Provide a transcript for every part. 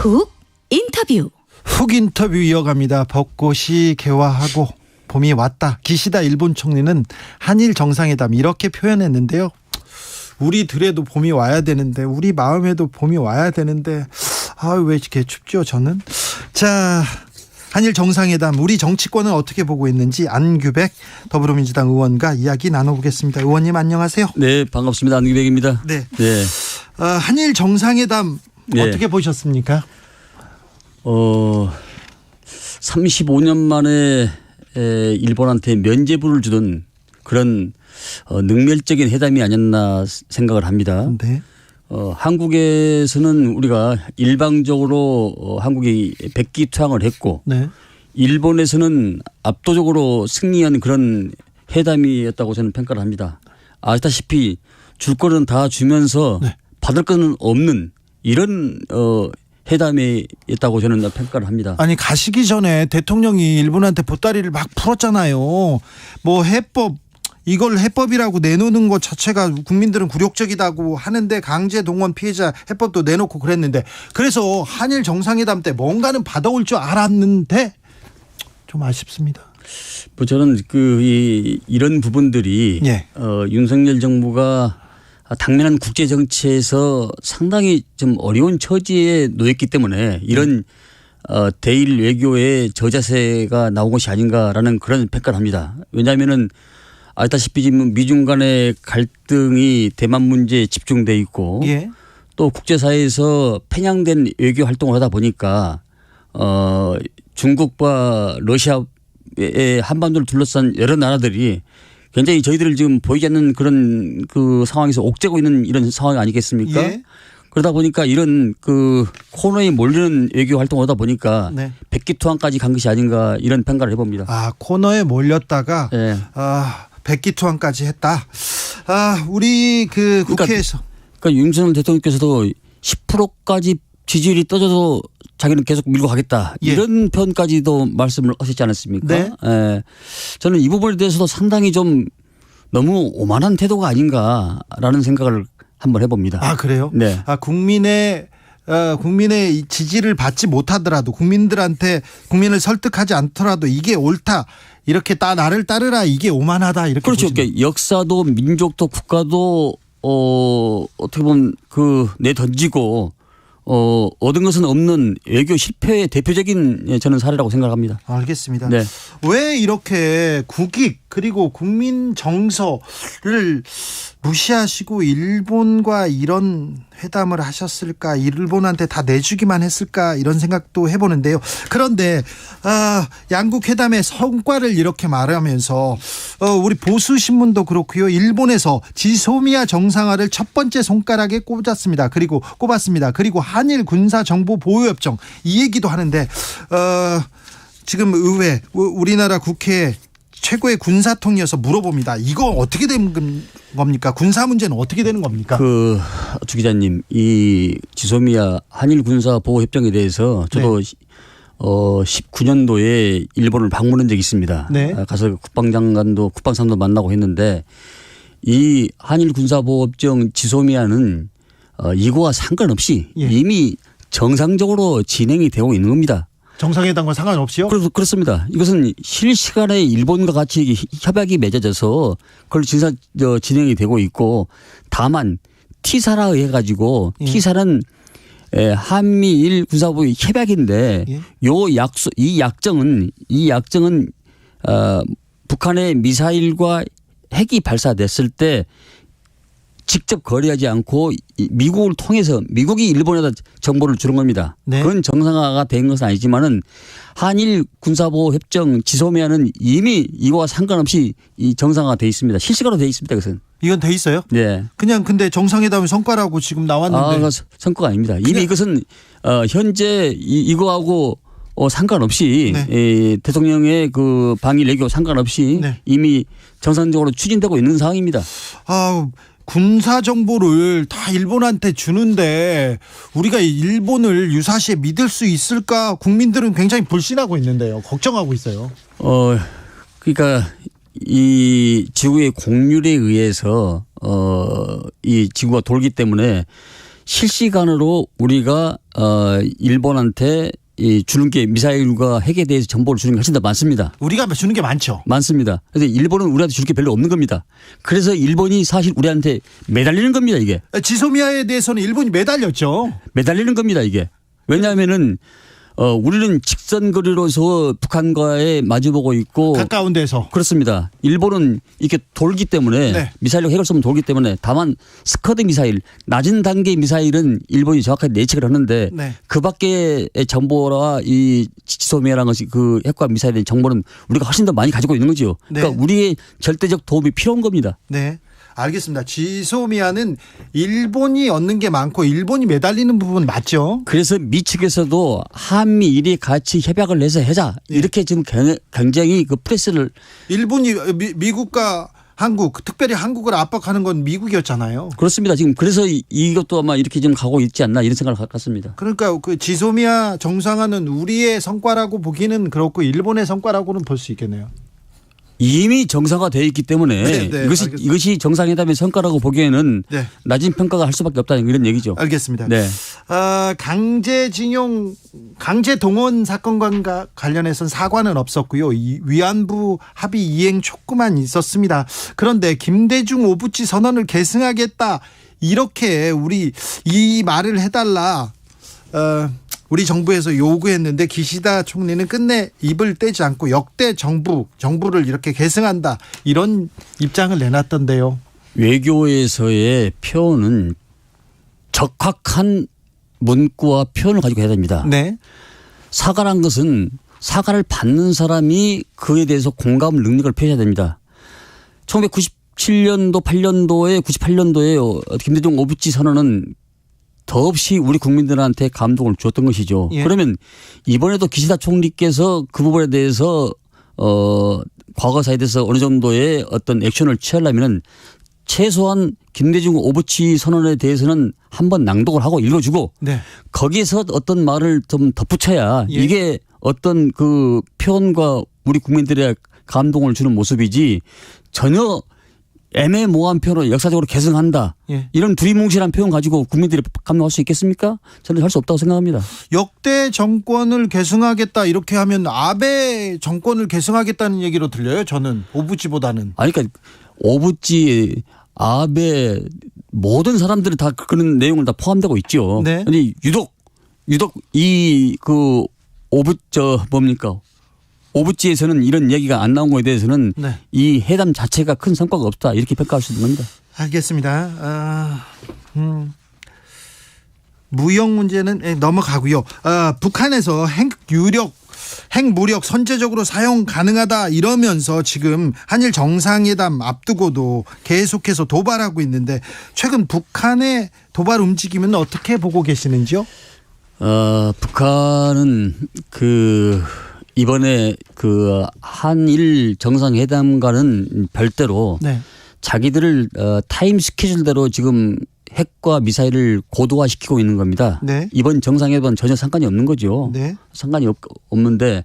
훅 인터뷰. 훅 인터뷰 이어갑니다. 벚꽃이 개화하고 봄이 왔다. 기시다 일본 총리는 한일 정상회담 이렇게 표현했는데요. 우리들에도 봄이 와야 되는데, 우리 마음에도 봄이 와야 되는데, 왜 이렇게 춥죠 저는. 자, 한일 정상회담 우리 정치권은 어떻게 보고 있는지 안규백 더불어민주당 의원과 이야기 나눠보겠습니다. 의원님 안녕하세요. 네, 반갑습니다. 안규백입니다. 네. 한일 정상회담 어떻게 보셨습니까? 35년 만에 일본한테 면죄부를 주던 그런 능멸적인 회담이 아니었나 생각을 합니다. 네. 한국에서는 우리가 일방적으로 한국이 백기투항을 했고, 네. 일본에서는 압도적으로 승리한 그런 회담이었다고 저는 평가를 합니다. 아시다시피 줄 거는 다 주면서 네. 받을 받을 거는 없는 이런 회담이었다고 저는 평가를 합니다. 아니, 가시기 전에 대통령이 일본한테 보따리를 막 풀었잖아요. 뭐 해법, 이걸 해법이라고 내놓는 것 자체가 국민들은 굴욕적이다고 하는데, 강제 동원 피해자 해법도 내놓고 그랬는데, 그래서 한일 정상회담 때 뭔가는 받아올 줄 알았는데 좀 아쉽습니다. 뭐 저는 이런 부분들이 예. 윤석열 정부가 당면한 국제 정치에서 상당히 좀 어려운 처지에 놓였기 때문에 이런 대일 외교의 저자세가 나온 것이 아닌가라는 그런 평가를 합니다. 왜냐하면은 알다시피 지금 미중 간의 갈등이 대만 문제에 집중돼 있고, 예. 또 국제사회에서 편향된 외교 활동을 하다 보니까 중국과 러시아의 한반도를 둘러싼 여러 나라들이 굉장히 저희들을 지금 보이지 않는 그런 상황에서 옥죄고 있는 이런 상황이 아니겠습니까? 예. 그러다 보니까 이런 코너에 몰리는 외교 활동을 하다 보니까 네. 백기투항까지 간 것이 아닌가 이런 평가를 해봅니다. 코너에 몰렸다가 네. 백기투항까지 했다. 우리 국회에서 그러니까 윤석열 대통령께서도 10%까지 지지율이 떨어져도 자기는 계속 밀고 가겠다. 예. 이런 표현까지도 말씀을 하셨지 않았습니까? 네. 예. 저는 이 부분에 대해서도 상당히 좀 너무 오만한 태도가 아닌가라는 생각을 한번 해봅니다. 그래요? 네. 국민의 지지를 받지 못하더라도, 국민을 설득하지 않더라도 이게 옳다, 이렇게 나를 따르라, 이게 오만하다, 이렇게. 그렇죠. 그러니까 역사도 민족도 국가도 어떻게 보면 내던지고 얻은 것은 없는 외교 실패의 대표적인 저는 사례라고 생각합니다. 알겠습니다. 네. 왜 이렇게 국익 그리고 국민 정서를 무시하시고 일본과 이런 회담을 하셨을까? 일본한테 다 내주기만 했을까? 이런 생각도 해보는데요. 그런데 양국 회담의 성과를 이렇게 말하면서 우리 보수신문도 그렇고요. 일본에서 지소미아 정상화를 첫 번째 손가락에 꼽았습니다. 그리고 한일 군사정보보호협정, 이 얘기도 하는데 지금 의회, 우리나라 국회 최고의 군사통이어서 물어봅니다. 이거 어떻게 되는 겁니까? 군사 문제는 어떻게 되는 겁니까? 주 기자님, 이 지소미아 한일 군사 보호 협정에 대해서 저도 19년도에 일본을 방문한 적이 있습니다. 네. 가서 국방장관도 만나고 했는데, 이 한일 군사 보호 협정 지소미아는 이거와 상관없이 이미 정상적으로 진행이 되고 있는 겁니다. 정상회담과 상관없이요? 그렇습니다. 이것은 실시간에 일본과 같이 협약이 맺어져서 그걸 진행이 되고 있고, 다만 T사라 해가지고 T사는 한미일 군사보호 협약인데, 이 약정은 북한의 미사일과 핵이 발사됐을 때 직접 거래하지 않고 미국을 통해서 미국이 일본에다 정보를 주는 겁니다. 네. 그건 정상화가 된 것은 아니지만은 한일 군사보호 협정 지소미아는 이미 이거와 상관없이 이 정상화가 돼 있습니다. 실시간으로 돼 있습니다. 그것은. 이건 돼 있어요? 네. 근데 정상회담의 성과라고 지금 나왔는데. 성과가 아닙니다. 이미 이것은 현재 이거하고 상관없이, 네. 대통령의 방일 외교 상관없이 네. 이미 정상적으로 추진되고 있는 상황입니다. 군사 정보를 다 일본한테 주는데 우리가 일본을 유사시에 믿을 수 있을까? 국민들은 굉장히 불신하고 있는데요. 걱정하고 있어요. 그러니까 이 지구의 공률에 의해서 이 지구가 돌기 때문에 실시간으로 우리가 일본한테 주는 게 미사일과 핵에 대해서 정보를 주는 게 훨씬 더 많습니다. 우리가 주는 게 많죠. 많습니다. 그런데 일본은 우리한테 줄 게 별로 없는 겁니다. 그래서 일본이 사실 우리한테 매달리는 겁니다, 이게. 지소미아에 대해서는 일본이 매달렸죠. 매달리는 겁니다, 이게. 왜냐하면은 우리는 직선 거리로서 북한과의 마주보고 있고 가까운 데서. 그렇습니다. 일본은 이렇게 돌기 때문에 네. 미사일로 핵을 쏘면 돌기 때문에 다만 스커드 미사일 낮은 단계 미사일은 일본이 정확하게 예측을 하는데 네. 그 밖의 정보와 이 지소미아라는 것이 그 핵과 미사일의 정보는 우리가 훨씬 더 많이 가지고 있는 거죠. 그러니까 네. 우리의 절대적 도움이 필요한 겁니다. 네. 알겠습니다. 지소미아는 일본이 얻는 게 많고 일본이 매달리는 부분 맞죠? 그래서 미 측에서도 한미일이 같이 협약을 해서 하자 이렇게 지금 굉장히 그 프레스를 일본이 미국과 한국, 특별히 한국을 압박하는 건 미국이었잖아요. 그렇습니다. 지금 그래서 이것도 아마 이렇게 좀 가고 있지 않나 이런 생각을 갖습니다. 그러니까 그 지소미아 정상화는 우리의 성과라고 보기는 그렇고 일본의 성과라고는 볼 수 있겠네요. 이미 정상화되어 있기 때문에 네, 네, 이것이 정상회담의 성과라고 보기에는 네. 낮은 평가가 할 수밖에 없다는 이런 얘기죠. 알겠습니다. 네. 강제징용, 강제동원 사건과 관련해서는 사과는 없었고요. 위안부 합의 이행 촉구만 있었습니다. 그런데 김대중 오부치 선언을 계승하겠다 이렇게 이 말을 해달라. 우리 정부에서 요구했는데 기시다 총리는 끝내 입을 떼지 않고 역대 정부를 이렇게 계승한다 이런 입장을 내놨던데요. 외교에서의 표현은 적확한 문구와 표현을 가지고 해야 됩니다. 네. 사과란 것은 사과를 받는 사람이 그에 대해서 공감 능력을 표현해야 됩니다. 1997년도 98년도에 김대중 오부치 선언은 더없이 우리 국민들한테 감동을 주었던 것이죠. 예. 그러면 이번에도 기시다 총리께서 그 부분에 대해서 과거사에 대해서 어느 정도의 어떤 액션을 취하려면은 최소한 김대중 오부치 선언에 대해서는 한번 낭독을 하고 읽어주고 네. 거기에서 어떤 말을 좀 덧붙여야 예. 이게 어떤 그 표현과 우리 국민들의 감동을 주는 모습이지 전혀 애매모호한 표현으로 역사적으로 계승한다. 예. 이런 두리뭉실한 표현 가지고 국민들이 감동할 수 있겠습니까? 저는 할 수 없다고 생각합니다. 역대 정권을 계승하겠다 이렇게 하면 아베 정권을 계승하겠다는 얘기로 들려요. 저는 오부치보다는. 아니 그러니까 오부치, 아베 모든 사람들이 다 그런 내용을 다 포함되고 있죠. 네. 아니 유독 이 그 뭡니까? 오부치에서는 이런 얘기가 안 나온 거에 대해서는 네. 이 회담 자체가 큰 성과가 없다 이렇게 평가할 수 있는 겁니다. 알겠습니다. 무역 문제는 넘어가고요. 북한에서 핵무력 선제적으로 사용 가능하다 이러면서 지금 한일 정상회담 앞두고도 계속해서 도발하고 있는데 최근 북한의 도발 움직임은 어떻게 보고 계시는지요? 북한은 이번에 한일 정상회담과는 별도로 네. 자기들을 타임 스케줄대로 지금 핵과 미사일을 고도화시키고 있는 겁니다. 네. 이번 정상회담은 전혀 상관이 없는 거죠. 네. 상관이 없는데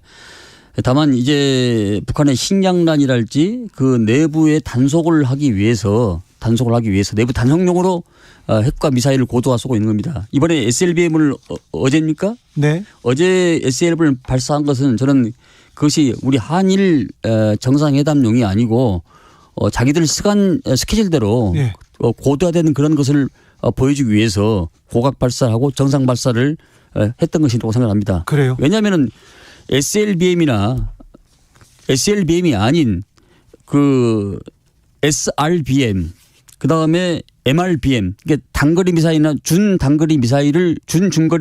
다만 이제 북한의 식량난이랄지 그 내부에 단속을 하기 위해서 내부 단속용으로 핵과 미사일을 고도화 쏘고 있는 겁니다. 이번에 SLBM을 어제입니까? 네. 어제 SLBM을 발사한 것은 저는 그것이 우리 한일 정상회담용이 아니고 자기들 스케줄대로 네. 고도화되는 그런 것을 보여주기 위해서 고각 발사하고 정상 발사를 했던 것이라고 생각합니다. 그래요? 왜냐하면은 SLBM이 아닌 그 SRBM 그다음에 MRBM 그러니까 단거리 미사일이나 준중거리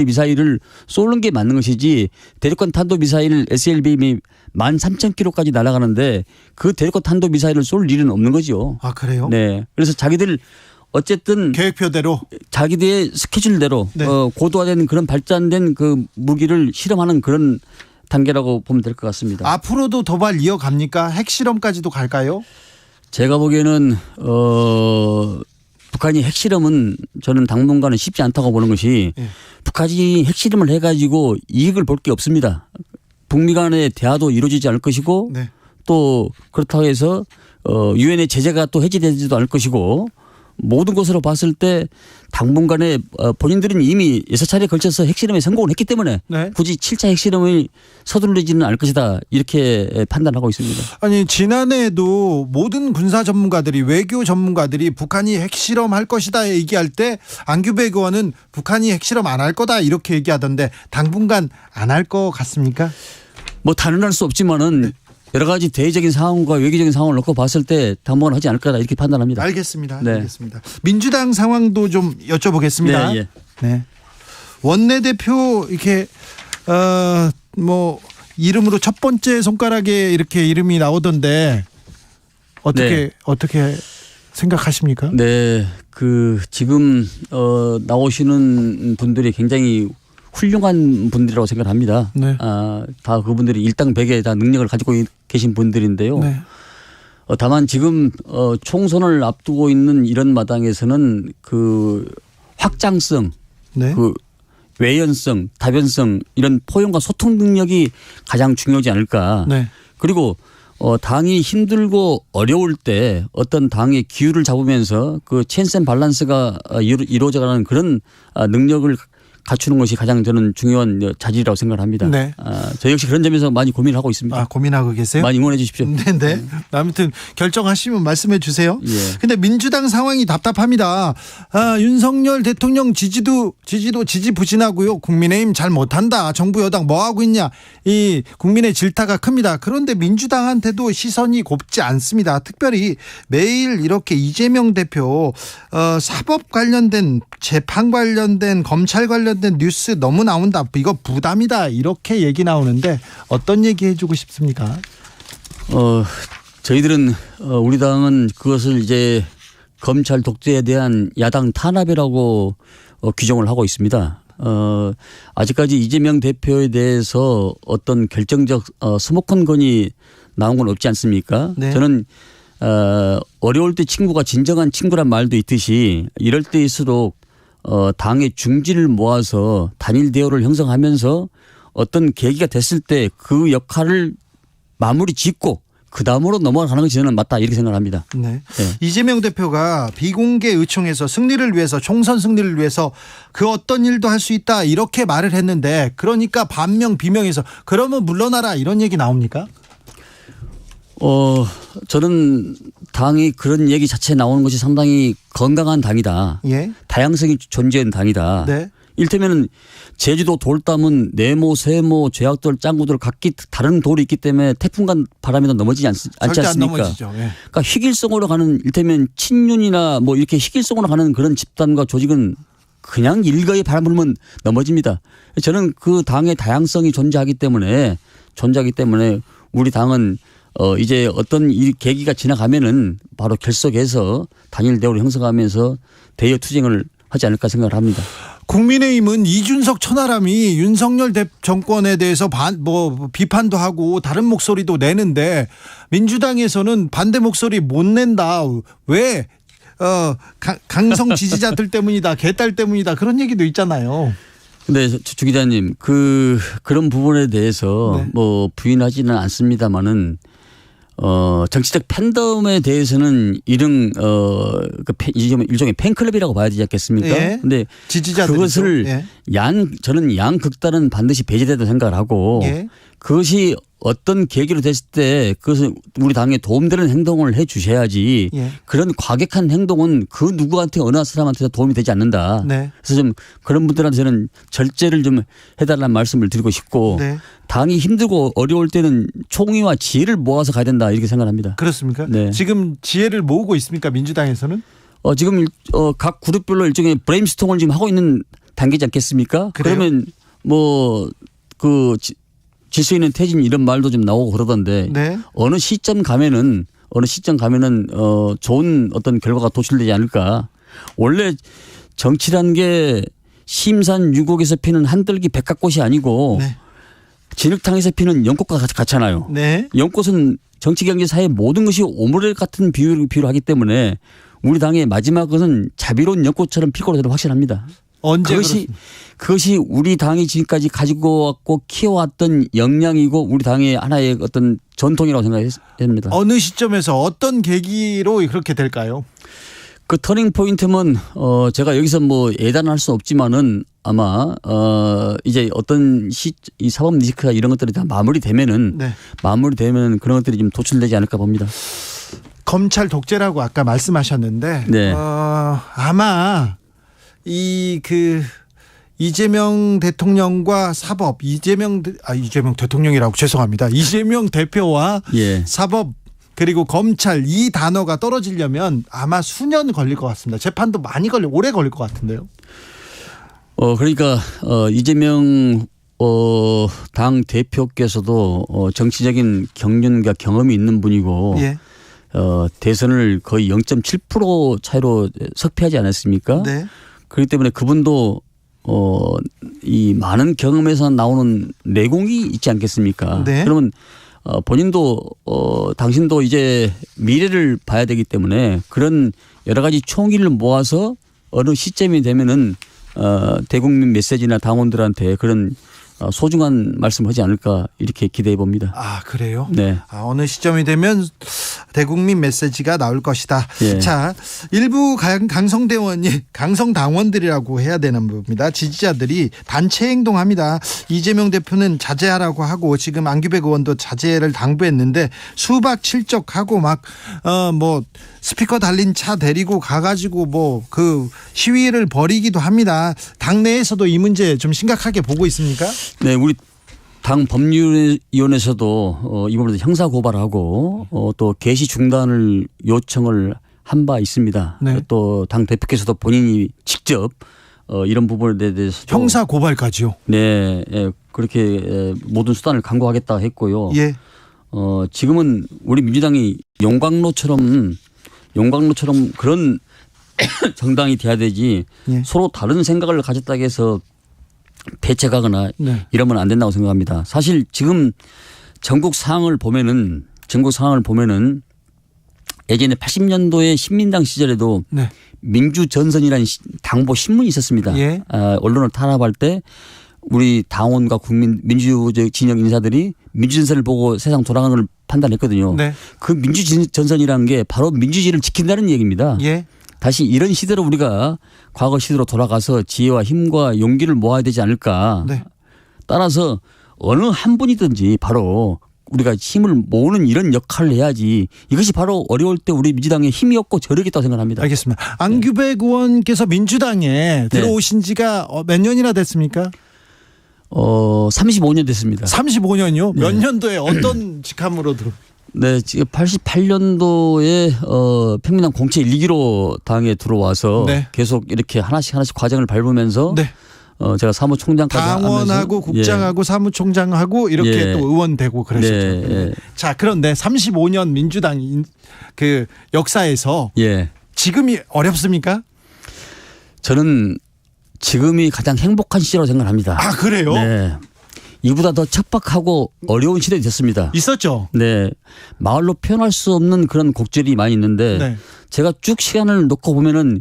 미사일을 쏘는 게 맞는 것이지 대륙간 탄도 미사일 SLBM이 13,000km까지 날아가는데 그 대륙간 탄도 미사일을 쏠 일은 없는 거죠. 아, 그래요? 네. 그래서 자기들 어쨌든 계획표대로 자기들의 스케줄대로 네. 고도화된 그런 발전된 그 무기를 실험하는 그런 단계라고 보면 될 것 같습니다. 앞으로도 도발 이어갑니까? 핵실험까지도 갈까요? 제가 보기에는 북한이 핵실험은 저는 당분간은 쉽지 않다고 보는 것이 네. 북한이 핵실험을 해가지고 이익을 볼 게 없습니다. 북미 간의 대화도 이루어지지 않을 것이고 네. 또 그렇다고 해서 유엔의 제재가 또 해제되지도 않을 것이고 모든 것으로 봤을 때 당분간에 본인들은 이미 6차례에 걸쳐서 핵실험에 성공을 했기 때문에 네. 굳이 7차 핵실험을 서두르지는 않을 것이다 이렇게 판단하고 있습니다. 아니 지난해에도 모든 군사 전문가들이 외교 전문가들이 북한이 핵실험할 것이다 얘기할 때 안규백 의원은 북한이 핵실험 안 할 거다 이렇게 얘기하던데 당분간 안 할 것 같습니까? 뭐 단언할 수 없지만은 네. 여러 가지 대외적인 상황과 외교적인 상황을 놓고 봤을 때 당분간 하지 않을 거다 이렇게 판단합니다. 알겠습니다. 네. 알겠습니다. 민주당 상황도 좀 여쭤보겠습니다. 네, 예. 네. 원내대표 이렇게 뭐 이름으로 첫 번째 손가락에 이렇게 이름이 나오던데 어떻게 생각하십니까? 네, 지금 나오시는 분들이 굉장히 훌륭한 분들이라고 생각합니다. 네. 다 그분들이 일당백의 다 능력을 가지고 계신 분들인데요. 네. 다만 지금 총선을 앞두고 있는 이런 마당에서는 확장성, 네. 외연성, 다변성 이런 포용과 소통 능력이 가장 중요하지 않을까. 네. 그리고 당이 힘들고 어려울 때 어떤 당의 기율을 잡으면서 체인스 앤 밸런스가 이루어져가는 그런 능력을 갖추는 것이 가장 저는 중요한 자질이라고 생각을 합니다. 네. 저 역시 그런 점에서 많이 고민을 하고 있습니다. 고민하고 계세요? 많이 응원해 주십시오. 네. 아무튼 결정하시면 말씀해 주세요. 예. 근데 민주당 상황이 답답합니다. 윤석열 대통령 지지도 지지부진하고요. 국민의힘 잘 못한다. 정부 여당 뭐 하고 있냐. 이 국민의 질타가 큽니다. 그런데 민주당한테도 시선이 곱지 않습니다. 특별히 매일 이렇게 이재명 대표 사법 관련된 재판 관련된 검찰 관련된 뉴스 너무 나온다. 이거 부담이다. 이렇게 얘기 나오는데 어떤 얘기 해주고 싶습니까? 저희들은 우리 당은 그것을 이제 검찰 독재에 대한 야당 탄압이라고 규정을 하고 있습니다. 아직까지 이재명 대표에 대해서 어떤 결정적 스모컨 건이 나온 건 없지 않습니까? 네. 저는 어려울 때 친구가 진정한 친구란 말도 있듯이 이럴 때일수록 당의 중지를 모아서 단일 대우를 형성하면서 어떤 계기가 됐을 때 그 역할을 마무리 짓고 그 다음으로 넘어가는 것이 저는 맞다 이렇게 생각합니다. 네. 네. 이재명 대표가 비공개 의총에서 승리를 위해서 총선 승리를 위해서 그 어떤 일도 할 수 있다 이렇게 말을 했는데 그러니까 반명 비명에서 그러면 물러나라 이런 얘기 나옵니까? 저는 당이 그런 얘기 자체에 나오는 것이 상당히 건강한 당이다. 예. 다양성이 존재하는 당이다. 네. 일테면은 제주도 돌담은 네모, 세모, 죄악돌, 짱구돌 각기 다른 돌이 있기 때문에 태풍간 바람에도 넘어지지 않지 절대 안 않습니까? 넘어지죠. 예. 그러니까 희길성으로 가는 일테면 친윤이나 뭐 이렇게 희길성으로 가는 그런 집단과 조직은 그냥 일거에 바람 불면 넘어집니다. 저는 그 당의 다양성이 존재하기 때문에 우리 당은 이제 어떤 이 계기가 지나가면은 바로 결속해서 단일 대우를 형성하면서 대여 투쟁을 하지 않을까 생각을 합니다. 국민의힘은 이준석 천하람이 윤석열 정권에 대해서 비판도 하고 다른 목소리도 내는데 민주당에서는 반대 목소리 못 낸다. 왜? 강성 지지자들 때문이다. 개딸 때문이다. 그런 얘기도 있잖아요. 근데 주 기자님 그런 부분에 대해서 네. 뭐 부인하지는 않습니다만은 정치적 팬덤에 대해서는 일종의 팬클럽이라고 봐야 되지 않겠습니까? 예. 근데 지지자들 그것을 예. 저는 양극단은 반드시 배제된다고 생각을 하고 예. 그것이 어떤 계기로 됐을 때 그것은 우리 당에 도움되는 행동을 해 주셔야지 예. 그런 과격한 행동은 그 누구한테 어느 사람한테도 도움이 되지 않는다. 네. 그래서 좀 그런 분들한테는 절제를 좀 해달라는 말씀을 드리고 싶고 네. 당이 힘들고 어려울 때는 총의와 지혜를 모아서 가야 된다 이렇게 생각합니다. 그렇습니까? 네. 지금 지혜를 모으고 있습니까? 민주당에서는? 지금 각 그룹별로 일종의 브레인스토밍을 지금 하고 있는 단계지 않겠습니까? 그래요? 그러면 질서 있는 퇴진 이런 말도 좀 나오고 그러던데 네. 어느 시점 가면은 좋은 어떤 결과가 도출되지 않을까. 원래 정치란 게 심산유곡에서 피는 한들기 백합꽃이 아니고 네. 진흙탕에서 피는 연꽃과 같잖아요. 네. 연꽃은 정치, 경제, 사회 모든 것이 오므레 같은 비유를 하기 때문에 우리 당의 마지막은 자비로운 연꽃처럼 필 거로 저는 확신합니다. 언제 그것이 우리 당이 지금까지 가지고 왔고 키워왔던 역량이고 우리 당의 하나의 어떤 전통이라고 생각합니다. 어느 시점에서 어떤 계기로 그렇게 될까요? 그 터닝 포인트는 제가 여기서 뭐 예단할 수는 없지만은 아마 이제 어떤 이 사법 리스크나 이런 것들이 다 마무리되면은 네. 그런 것들이 좀 도출되지 않을까 봅니다. 검찰 독재라고 아까 말씀하셨는데 네. 아마 이재명 대통령과 사법 이재명 대통령이라고 죄송합니다. 이재명 대표와 예. 사법 그리고 검찰 이 단어가 떨어지려면 아마 수년 걸릴 것 같습니다. 재판도 오래 걸릴 것 같은데요. 그러니까 이재명 당 대표께서도 정치적인 경륜과 경험이 있는 분이고 예. 대선을 거의 0.7% 차이로 석패하지 않았습니까? 네. 그렇기 때문에 그분도 이 많은 경험에서 나오는 내공이 있지 않겠습니까? 네. 그러면 본인도 당신도 이제 미래를 봐야 되기 때문에 그런 여러 가지 총의를 모아서 어느 시점이 되면은 대국민 메시지나 당원들한테 그런 소중한 말씀을 하지 않을까 이렇게 기대해 봅니다. 아 그래요? 네. 어느 시점이 되면 대국민 메시지가 나올 것이다. 예. 자, 일부 강성당원들이라고 해야 되는 겁니다. 지지자들이 단체 행동합니다. 이재명 대표는 자제하라고 하고 지금 안규백 의원도 자제를 당부했는데 수박 칠적하고 막 스피커 달린 차 데리고 가가지고 그 시위를 벌이기도 합니다. 당내에서도 이 문제 좀 심각하게 보고 있습니까? 네, 우리 당 법률위원회에서도 이번에도 형사 고발하고 또 개시 중단을 요청을 한 바 있습니다. 네. 또 당 대표께서도 본인이 직접 이런 부분에 대해서 형사 고발까지요? 네, 그렇게 모든 수단을 강구하겠다 했고요. 예. 지금은 우리 민주당이 용광로처럼 그런 정당이 돼야 되지 예. 서로 다른 생각을 가졌다고 해서 대책하거나 네. 이러면 안 된다고 생각합니다. 사실 지금 전국 상황을 보면은 예전에 80년도에 신민당 시절에도 네. 민주전선이라는 당보 신문이 있었습니다. 예. 언론을 탄압할 때 우리 당원과 국민 민주 진영 인사들이 민주전선을 보고 세상 돌아가는 걸 판단했거든요. 네. 그 민주전선이라는 게 바로 민주주의를 지킨다는 얘기입니다. 예. 다시 이런 시대로 우리가 과거 시대로 돌아가서 지혜와 힘과 용기를 모아야 되지 않을까. 네. 따라서 어느 한 분이든지 바로 우리가 힘을 모으는 이런 역할을 해야지 이것이 바로 어려울 때 우리 민주당의 힘이었고 저력이었다고 생각합니다. 알겠습니다. 안규백 의원께서 민주당에 들어오신 지가 몇 년이나 됐습니까? 35년 됐습니다. 35년이요? 몇 년도에 어떤 직함으로 들어? 네, 지금 88년도에 평민당 공채 1기로 당에 들어와서 네. 계속 이렇게 하나씩 과정을 밟으면서 네. 제가 사무총장까지 당원하고 하면서 국장하고 사무총장하고 이렇게 예. 또 의원 되고 그러셨죠. 네, 예. 자, 그런데 35년 민주당 그 역사에서 예. 지금이 어렵습니까? 저는 지금이 가장 행복한 시절이라고 생각합니다. 아, 그래요? 네. 이보다 더 척박하고 어려운 시대가 됐습니다. 있었죠. 네. 말로 표현할 수 없는 그런 곡절이 많이 있는데 네. 제가 쭉 시간을 놓고 보면은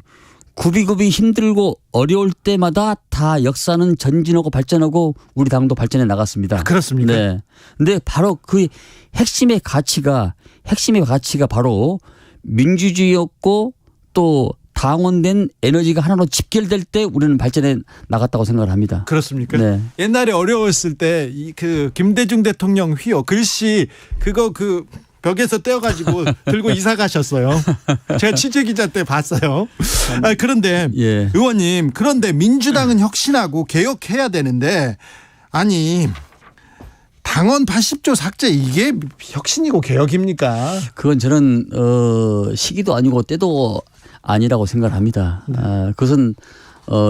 굽이굽이 힘들고 어려울 때마다 다 역사는 전진하고 발전하고 우리 당도 발전해 나갔습니다. 그렇습니까? 네. 근데 바로 그 핵심의 가치가 바로 민주주의였고 또 당원된 에너지가 하나로 집결될 때 우리는 발전해 나갔다고 생각을 합니다. 그렇습니까? 네. 옛날에 어려웠을 때 그 김대중 대통령 휘어 글씨 그거 그 벽에서 떼어가지고 들고 이사 가셨어요. 제가 취재기자 때 봤어요. 그런데 예. 의원님, 그런데 민주당은 혁신하고 개혁해야 되는데 아니 당원 80조 삭제 이게 혁신이고 개혁입니까? 그건 저는 시기도 아니고 때도 아니라고 생각합니다. 그것은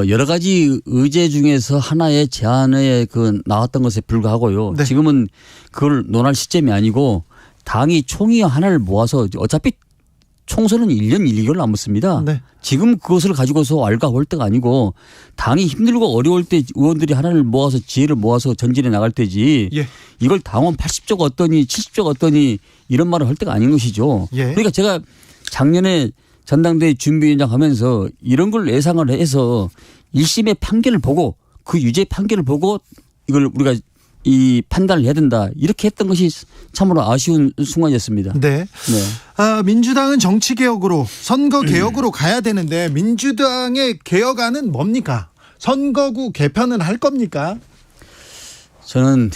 여러 가지 의제 중에서 하나의 제안에 나왔던 것에 불과하고요. 네. 지금은 그걸 논할 시점이 아니고 당이 총회 하나를 모아서 어차피 총선은 1년 1개월 남았습니다. 네. 지금 그것을 가지고서 왈가볼 때가 아니고 당이 힘들고 어려울 때 의원들이 하나를 모아서 지혜를 모아서 전진해 나갈 때지 예. 이걸 당원 80조가 어떠니 70조가 어떠니 이런 말을 할 때가 아닌 것이죠. 예. 그러니까 제가 작년에 전당대회 준비위원장 하면서 이런 걸 예상을 해서 1심의 판결을 보고 그 유죄 판결을 보고 이걸 우리가 이 판단을 해야 된다. 이렇게 했던 것이 참으로 아쉬운 순간이었습니다. 네. 민주당은 정치 개혁으로 선거 개혁으로 가야 되는데 민주당의 개혁안은 뭡니까? 선거구 개편은 할 겁니까? 저는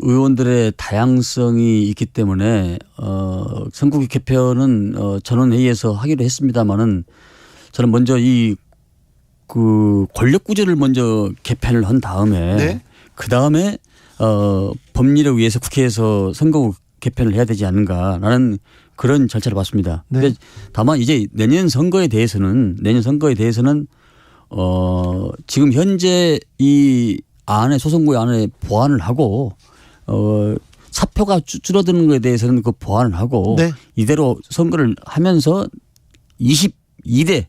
의원들의 다양성이 있기 때문에 선거구 개편은 전원회의에서 하기로 했습니다마는 저는 먼저 그 권력 구조를 먼저 개편을 한 다음에 네. 그 다음에 법리를 위해서 국회에서 선거구 개편을 해야 되지 않는가라는 그런 절차를 봤습니다. 네. 근데 다만 이제 내년 선거에 대해서는 지금 현재 이 안에 소선거의 안에 보완을 하고 사표가 줄어드는 것에 대해서는 그 보완을 하고 네. 이대로 선거를 하면서 22대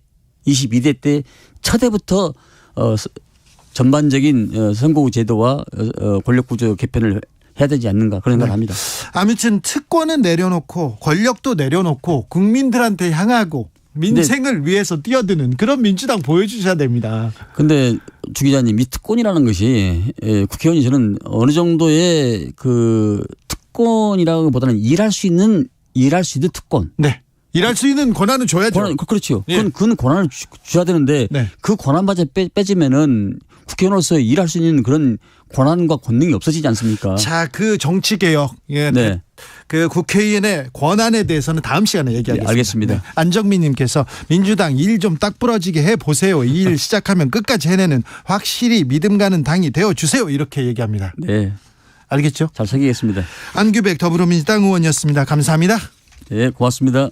때 첫 해부터 전반적인 선거구 제도와 권력구조 개편을 해야 되지 않는가 그런 생각을 합니다. 아무튼 특권은 내려놓고 권력도 내려놓고 국민들한테 향하고 민생을 위해서 뛰어드는 그런 민주당 보여주셔야 됩니다. 그런데 주 기자님 이 특권이라는 것이 국회의원이 저는 어느 정도의 그 특권이라기보다는 일할 수 있는 특권. 네. 일할 수 있는 권한은 줘야죠. 그렇죠. 예. 그건 권한을 줘야 되는데 네. 그 권한마저 빼지면은 국회의원으로서 일할 수 있는 그런 권한과 권능이 없어지지 않습니까? 자, 그 정치 개혁, 네. 그 국회의원의 권한에 대해서는 다음 시간에 얘기하겠습니다. 네, 알겠습니다. 네. 안정민님께서 민주당 일 좀 딱 부러지게 해 보세요. 이 일 시작하면 끝까지 해내는 확실히 믿음 가는 당이 되어 주세요. 이렇게 얘기합니다. 네, 알겠죠? 잘 새기겠습니다. 안규백 더불어민주당 의원이었습니다. 감사합니다. 네, 고맙습니다.